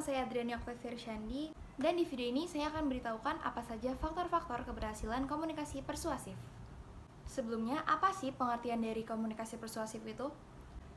saya Adriani Octavia Syandi, dan di video ini saya akan beritahukan apa saja faktor-faktor keberhasilan komunikasi persuasif. Sebelumnya, apa sih pengertian dari komunikasi persuasif itu?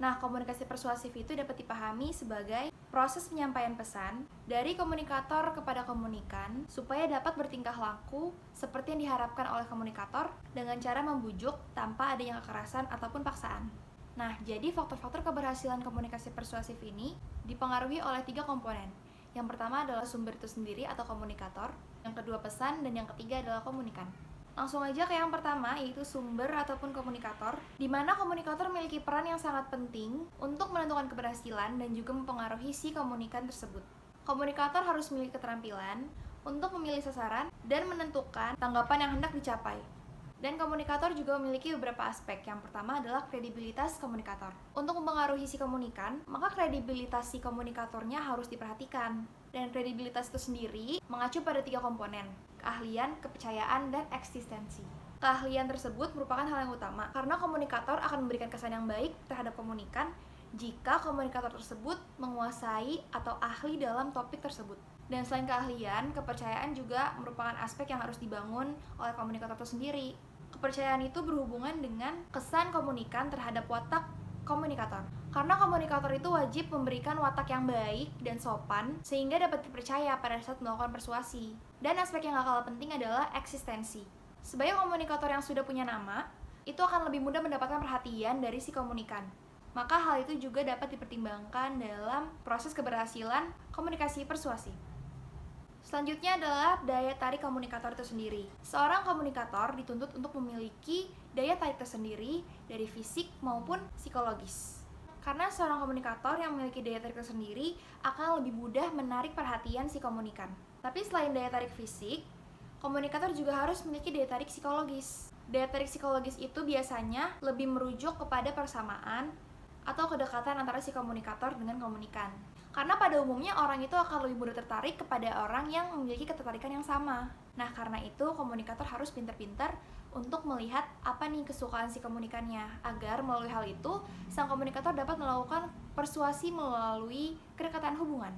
Nah, komunikasi persuasif itu dapat dipahami sebagai proses penyampaian pesan dari komunikator kepada komunikan supaya dapat bertingkah laku seperti yang diharapkan oleh komunikator dengan cara membujuk tanpa adanya kekerasan ataupun paksaan. Nah, jadi faktor-faktor keberhasilan komunikasi persuasif ini dipengaruhi oleh 3 komponen. Yang pertama adalah sumber itu sendiri atau komunikator, yang kedua pesan, dan yang ketiga adalah komunikan. Langsung aja ke yang pertama, yaitu sumber ataupun komunikator, di mana komunikator memiliki peran yang sangat penting untuk menentukan keberhasilan dan juga mempengaruhi si komunikan tersebut. Komunikator harus memiliki keterampilan untuk memilih sasaran dan menentukan tanggapan yang hendak dicapai. Dan komunikator juga memiliki beberapa aspek. Yang pertama adalah kredibilitas komunikator. Untuk mempengaruhi si komunikan, maka kredibilitas si komunikatornya harus diperhatikan. Dan kredibilitas itu sendiri mengacu pada 3 komponen: keahlian, kepercayaan, dan eksistensi. Keahlian tersebut merupakan hal yang utama, karena komunikator akan memberikan kesan yang baik terhadap komunikan jika komunikator tersebut menguasai atau ahli dalam topik tersebut. Dan selain keahlian, kepercayaan juga merupakan aspek yang harus dibangun oleh komunikator itu sendiri. Kepercayaan itu berhubungan dengan kesan komunikan terhadap watak komunikator. Karena komunikator itu wajib memberikan watak yang baik dan sopan sehingga dapat dipercaya pada saat melakukan persuasi. Dan aspek yang gak kalah penting adalah eksistensi. Sebagai komunikator yang sudah punya nama, itu akan lebih mudah mendapatkan perhatian dari si komunikan. Maka hal itu juga dapat dipertimbangkan dalam proses keberhasilan komunikasi persuasi. Selanjutnya adalah daya tarik komunikator itu sendiri. Seorang komunikator dituntut untuk memiliki daya tarik tersendiri dari fisik maupun psikologis. Karena seorang komunikator yang memiliki daya tarik tersendiri akan lebih mudah menarik perhatian si komunikan. Tapi selain daya tarik fisik, komunikator juga harus memiliki daya tarik psikologis. Daya tarik psikologis itu biasanya lebih merujuk kepada persamaan atau kedekatan antara si komunikator dengan komunikan. Karena pada umumnya orang itu akan lebih mudah tertarik kepada orang yang memiliki ketertarikan yang sama. Nah, karena itu komunikator harus pintar-pintar untuk melihat apa nih kesukaan si komunikannya, agar melalui hal itu sang komunikator dapat melakukan persuasi melalui kedekatan hubungan.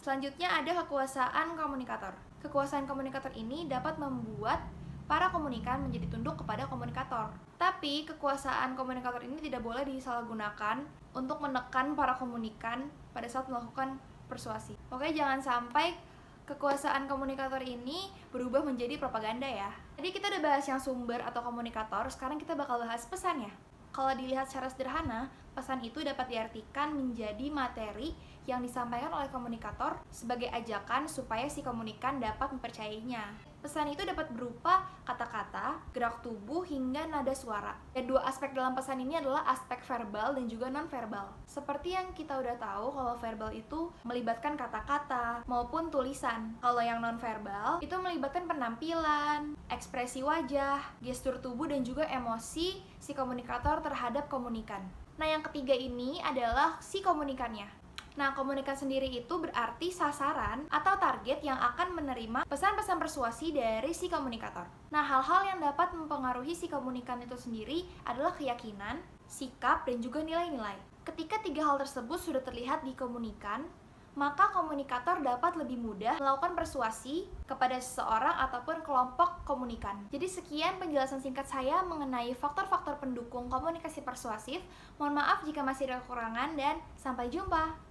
Selanjutnya ada kekuasaan komunikator. Kekuasaan komunikator ini dapat membuat para komunikan menjadi tunduk kepada komunikator. Tapi kekuasaan komunikator ini tidak boleh disalahgunakan untuk menekan para komunikan pada saat melakukan persuasi. Oke, jangan sampai kekuasaan komunikator ini berubah menjadi propaganda ya. Jadi kita udah bahas yang sumber atau komunikator, sekarang kita bakal bahas pesannya. Kalau dilihat secara sederhana, pesan itu dapat diartikan menjadi materi yang disampaikan oleh komunikator sebagai ajakan supaya si komunikan dapat mempercayainya. Pesan itu dapat berupa kata-kata, gerak tubuh, hingga nada suara. Dan 2 aspek dalam pesan ini adalah aspek verbal dan juga non-verbal. Seperti yang kita udah tahu, kalau verbal itu melibatkan kata-kata maupun tulisan. Kalau yang non-verbal itu melibatkan penampilan, ekspresi wajah, gestur tubuh, dan juga emosi si komunikator terhadap komunikan. Nah, yang ketiga ini adalah si komunikannya. Nah, komunikan sendiri itu berarti sasaran atau target yang akan menerima pesan-pesan persuasi dari si komunikator. Nah, hal-hal yang dapat mempengaruhi si komunikan itu sendiri adalah keyakinan, sikap, dan juga nilai-nilai. Ketika 3 hal tersebut sudah terlihat di komunikan, maka komunikator dapat lebih mudah melakukan persuasi kepada seseorang ataupun kelompok komunikan. Jadi sekian penjelasan singkat saya mengenai faktor-faktor pendukung komunikasi persuasif. Mohon maaf jika masih ada kekurangan dan sampai jumpa.